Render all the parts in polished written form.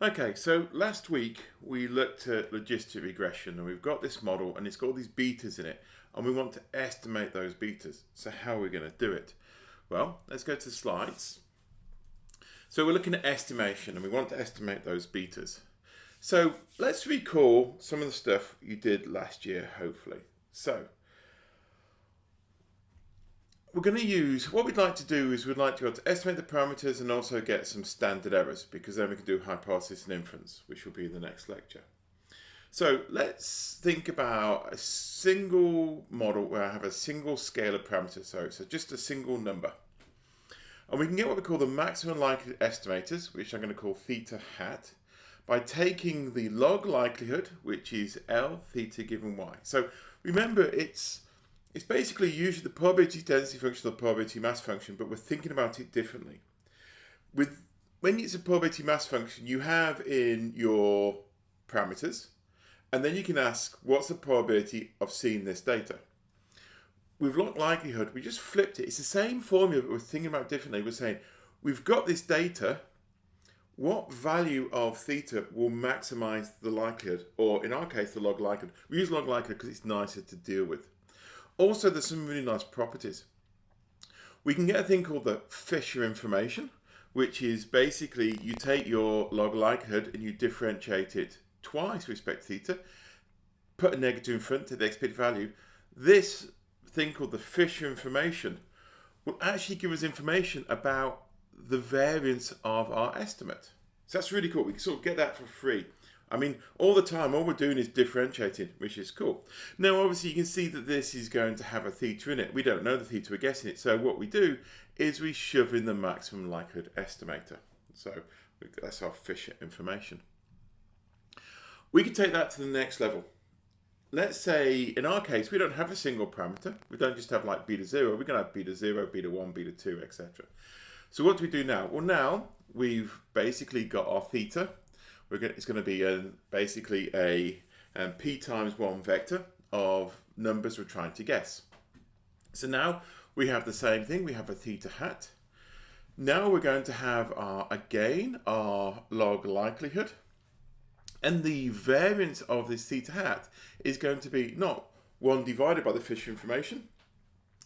Okay, so last week we looked at logistic regression and we've got this model and it's got all these betas in it and we want to estimate those betas. So how are we going to do it? Well, let's go to the slides. So we're looking at estimation and we want to estimate those betas. So let's recall some of the stuff you did last year, hopefully. So we're going to use, what we'd like to do is we'd like to be able to estimate the parameters and also get some standard errors, because then we can do hypothesis and inference, which will be in the next lecture. So let's think about a single model where I have a single scale of parameters, so just a single number. And we can get what we call the maximum likelihood estimators, which I'm going to call theta hat, by taking the log likelihood, which is L theta given y. So remember, it's basically usually the probability density function or the probability mass function, but we're thinking about it differently. When it's a probability mass function, you have in your parameters, and then you can ask, what's the probability of seeing this data? With log likelihood, we just flipped it. It's the same formula, but we're thinking about it differently. We're saying, we've got this data, what value of theta will maximize the likelihood, or in our case, the log likelihood. We use log likelihood because it's nicer to deal with. Also, there's some really nice properties. We can get a thing called the Fisher information, which is basically you take your log likelihood and you differentiate it twice with respect to theta, put a negative in front to the expected value. This thing called the Fisher information will actually give us information about the variance of our estimate. So that's really cool. We can sort of get that for free. I mean, all the time, all we're doing is differentiating, which is cool. Now, obviously, you can see that this is going to have a theta in it. We don't know the theta, we're guessing it. So what we do is we shove in the maximum likelihood estimator. So that's our Fisher information. We can take that to the next level. Let's say, in our case, we don't have a single parameter. We don't just have like beta 0. We're going to have beta 0, beta 1, beta 2, etc. So what do we do now? Well, now we've basically got our theta. It's going to be basically a p times 1 vector of numbers we're trying to guess. So now we have the same thing. We have a theta hat. Now we're going to have again our log likelihood. And the variance of this theta hat is going to be not 1 divided by the Fisher information,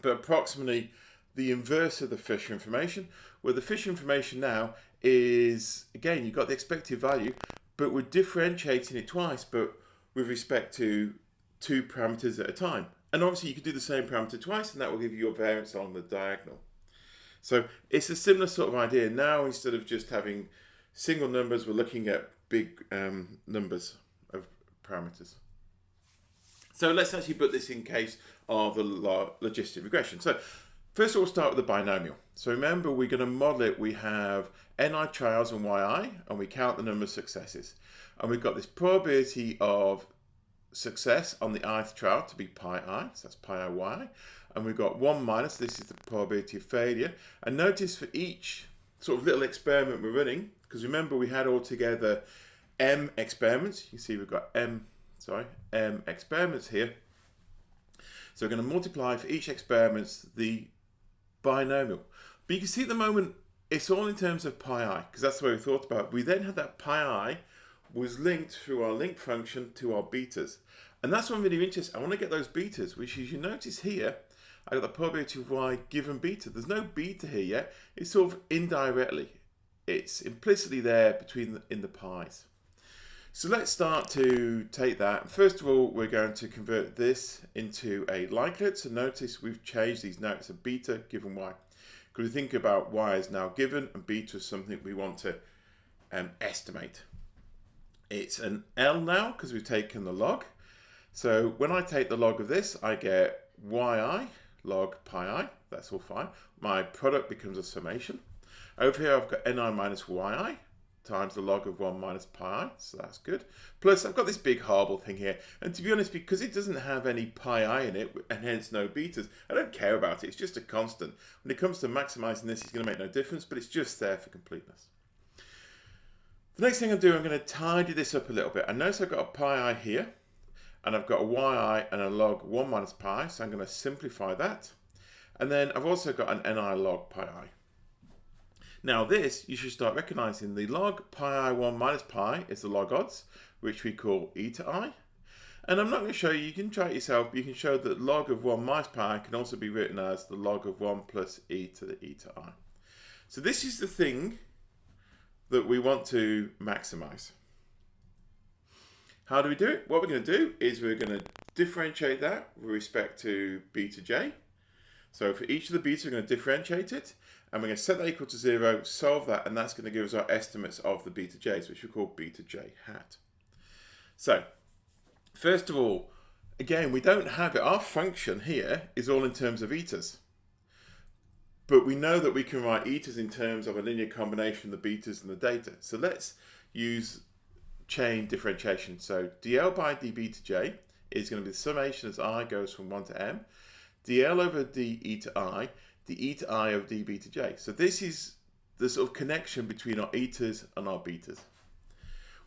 but approximately the inverse of the Fisher information, where the Fisher information now is, again, you've got the expected value, but we're differentiating it twice, but with respect to 2 parameters at a time. And obviously you could do the same parameter twice, and that will give you your variance along the diagonal. So it's a similar sort of idea. Now, instead of just having single numbers, we're looking at big numbers of parameters. So let's actually put this in case of the logistic regression. So first of all, we'll start with the binomial. So remember, we're going to model it. We have ni trials and yi, and we count the number of successes. And we've got this probability of success on the ith trial to be pi I, so that's pi I y. And we've got 1 minus, this is the probability of failure. And notice for each sort of little experiment we're running, because remember we had altogether m experiments. You see we've got m experiments here. So we're going to multiply for each experiment the binomial. But you can see at the moment it's all in terms of pi I, because that's the way we thought about it. We then had that pi I was linked through our link function to our betas. And that's what I'm really interested in. I want to get those betas, which as you notice here, I got the probability of y given beta. There's no beta here yet. It's sort of indirectly. It's implicitly there in the pi's. So let's start to take that. First of all, we're going to convert this into a likelihood. So notice we've changed these now. It's a beta given y. Because we think about y is now given and beta is something we want to estimate. It's an L now because we've taken the log. So when I take the log of this, I get yi log pi I. That's all fine. My product becomes a summation. Over here, I've got ni minus yi times the log of 1 minus pi I, so that's good. Plus, I've got this big horrible thing here. And to be honest, because it doesn't have any pi I in it, and hence no betas, I don't care about it. It's just a constant. When it comes to maximizing this, it's going to make no difference, but it's just there for completeness. The next thing I'll do, I'm going to tidy this up a little bit. I notice I've got a pi I here, and I've got a yi and a log 1 minus pi, so I'm going to simplify that. And then I've also got an ni log pi I. Now this, you should start recognizing the log pi I1 minus pi is the log odds, which we call e to I. And I'm not going to show you, you can try it yourself, but you can show that log of 1 minus pi can also be written as the log of 1 plus e to the e to I. So this is the thing that we want to maximize. How do we do it? What we're going to do is we're going to differentiate that with respect to beta j. So for each of the beta, we're going to differentiate it, and we're going to set that equal to 0, solve that, and that's going to give us our estimates of the beta j's, which we call beta j hat. So, first of all, again, we don't have it. Our function here is all in terms of etas. But we know that we can write etas in terms of a linear combination of the betas and the data. So let's use chain differentiation. So dl by d beta j is going to be the summation as I goes from 1 to m. dl over d e to I, the e to I of d beta j. So this is the sort of connection between our etas and our betas.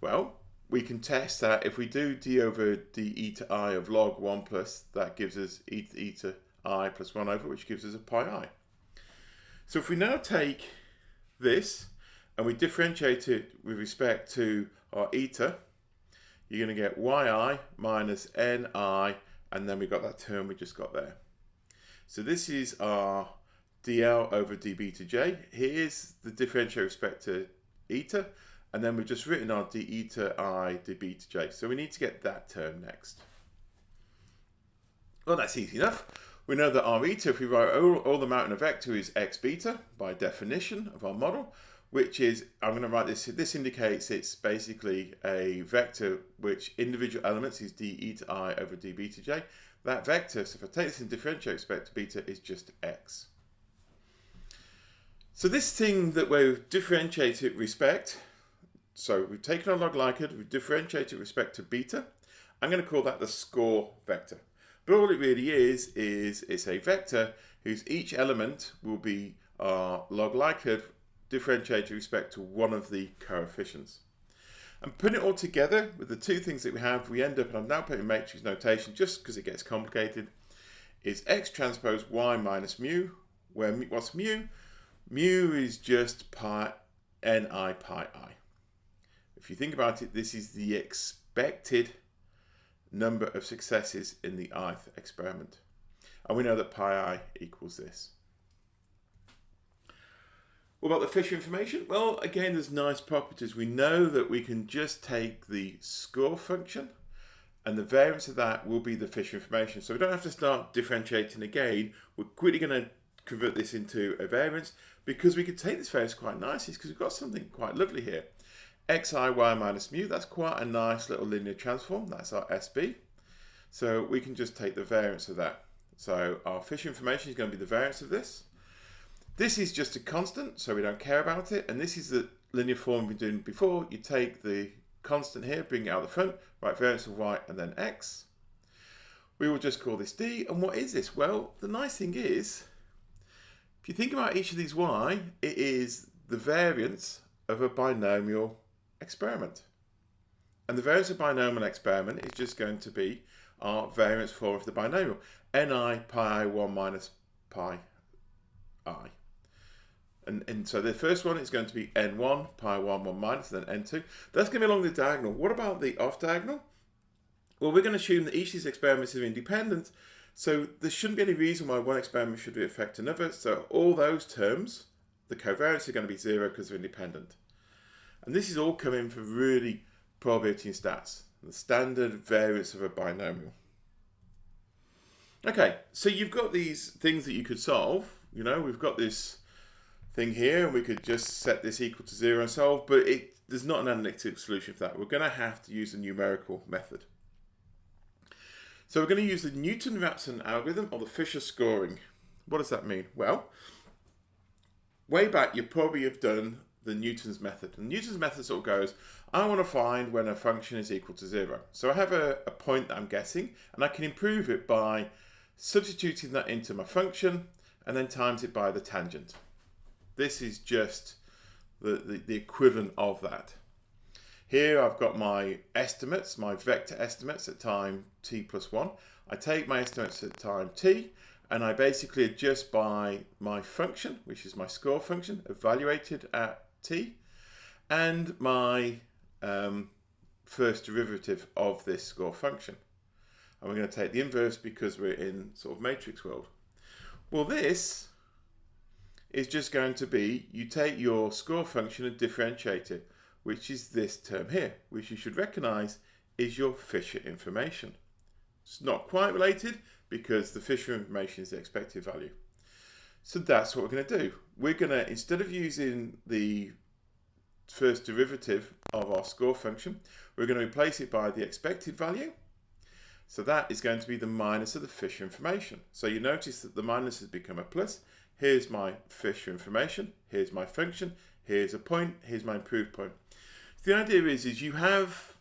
Well, we can test that if we do d over d e to I of log 1 plus, that gives us e to I plus 1 over, which gives us a pi I. So if we now take this and we differentiate it with respect to our eta, you're going to get yi minus ni, and then we've got that term we just got there. So this is our dl over d beta j. Here's the differential with respect to eta, and then we've just written our d eta I d beta j. So we need to get that term next. Well, that's easy enough. We know that our eta, if we write all the amount in a vector, is x beta by definition of our model, which is, I'm going to write this, this indicates it's basically a vector which individual elements is d e to I over d beta j. That vector, so if I take this and differentiate with respect to beta, is just x. So this thing that we've differentiated with respect, so we've taken our log likelihood, we've differentiated with respect to beta. I'm going to call that the score vector. But all it really is it's a vector whose each element will be our log likelihood differentiated with respect to one of the coefficients. And putting it all together with the two things that we have, we end up, and I'm now putting matrix notation just because it gets complicated, is x transpose y minus mu, where what's mu? Mu is just pi ni pi I. If you think about it, this is the expected number of successes in the ith experiment. And we know that pi I equals this. What about the Fisher information? Well, again, there's nice properties. We know that we can just take the score function and the variance of that will be the Fisher information. So we don't have to start differentiating again. We're quickly going to convert this into a variance because we could take this variance quite nicely because we've got something quite lovely here. xi y minus mu, that's quite a nice little linear transform. That's our SB. So we can just take the variance of that. So our Fisher information is going to be the variance of this. This is just a constant, so we don't care about it. And this is the linear form we've been doing before. You take the constant here, bring it out the front, write variance of y and then x. We will just call this d. And what is this? Well, the nice thing is, if you think about each of these y, it is the variance of a binomial experiment. And the variance of binomial experiment is just going to be our variance form of the binomial. ni pi 1 minus pi I. And so the first one is going to be n1, pi 1, 1 minus, then n2. That's going to be along the diagonal. What about the off diagonal? Well, we're going to assume that each of these experiments are independent, so there shouldn't be any reason why one experiment should affect another. So all those terms, the covariance are going to be 0 because they're independent. And this is all coming from really probability and stats, the standard variance of a binomial. Okay, so you've got these things that you could solve. You know, we've got this thing here, and we could just set this equal to 0 and solve, but there's not an analytic solution for that. We're going to have to use the numerical method. So we're going to use the Newton-Raphson algorithm or the Fisher scoring. What does that mean? Well, way back you probably have done the Newton's method. And Newton's method sort of goes, I want to find when a function is equal to 0. So I have a point that I'm guessing, and I can improve it by substituting that into my function and then times it by the tangent. This is just the equivalent of that. Here I've got my estimates, my vector estimates at time t plus 1. I take my estimates at time t, and I basically adjust by my function, which is my score function, evaluated at t, and my first derivative of this score function. And we're going to take the inverse because we're in sort of matrix world. Well, this is just going to be, you take your score function and differentiate it, which is this term here, which you should recognize is your Fisher information. It's not quite related because the Fisher information is the expected value. So that's what we're going to do. We're going to, instead of using the first derivative of our score function, we're going to replace it by the expected value. So that is going to be the minus of the Fisher information. So you notice that the minus has become a plus. Here's my Fisher information, here's my function, here's a point, here's my improved point. So the idea is you have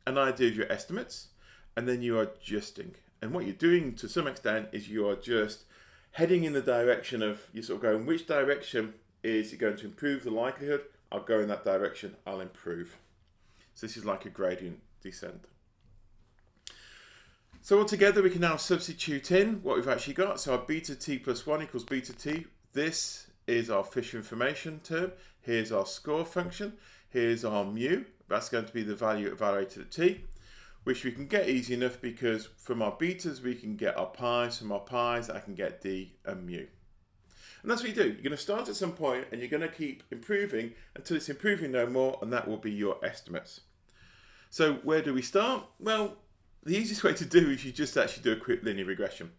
an idea of your estimates, and then you are adjusting. And what you're doing to some extent is you are just heading in the direction of, you're sort of going, which direction is it going to improve the likelihood? I'll go in that direction, I'll improve. So this is like a gradient descent. So altogether we can now substitute in what we've actually got. So our beta t plus 1 equals beta t. This is our Fisher information term. Here's our score function. Here's our mu. That's going to be the value evaluated at t, which we can get easy enough because from our betas we can get our pi's. From our pi's I can get d and mu. And that's what you do. You're going to start at some point and you're going to keep improving until it's improving no more, and that will be your estimates. So where do we start? Well, the easiest way to do is you just actually do a quick linear regression.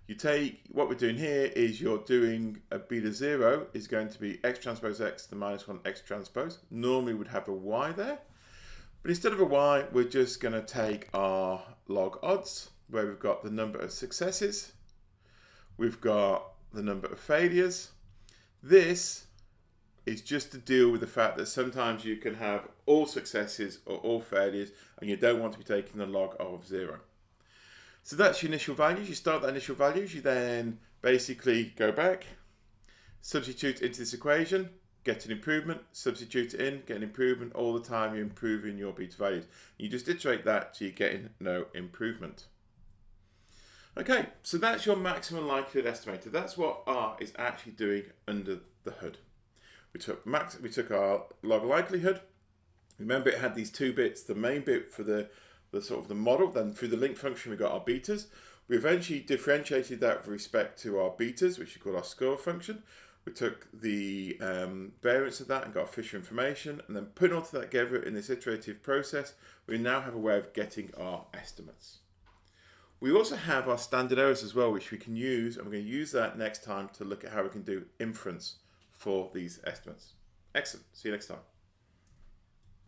You take, what we're doing here is you're doing a beta 0 is going to be x transpose x to the minus 1 x transpose. Normally we'd have a y there. But instead of a y, we're just going to take our log odds, where we've got the number of successes. We've got the number of failures. This is just to deal with the fact that sometimes you can have all successes or all failures, and you don't want to be taking the log of 0. So that's your initial values. You start that initial values, you then basically go back, substitute into this equation, get an improvement, substitute it in, get an improvement. All the time you're improving your beta values. You just iterate that till you're getting no improvement. Okay, so that's your maximum likelihood estimator. That's what R is actually doing under the hood. We took our log likelihood. Remember, it had these two bits, the main bit for the sort of the model, then through the link function we got our betas. We eventually differentiated that with respect to our betas, which we call our score function. We took the variance of that and got Fisher information, and then putting all that together in this iterative process, we now have a way of getting our estimates. We also have our standard errors as well, which we can use, and we're going to use that next time to look at how we can do inference for these estimates. Excellent. See you next time.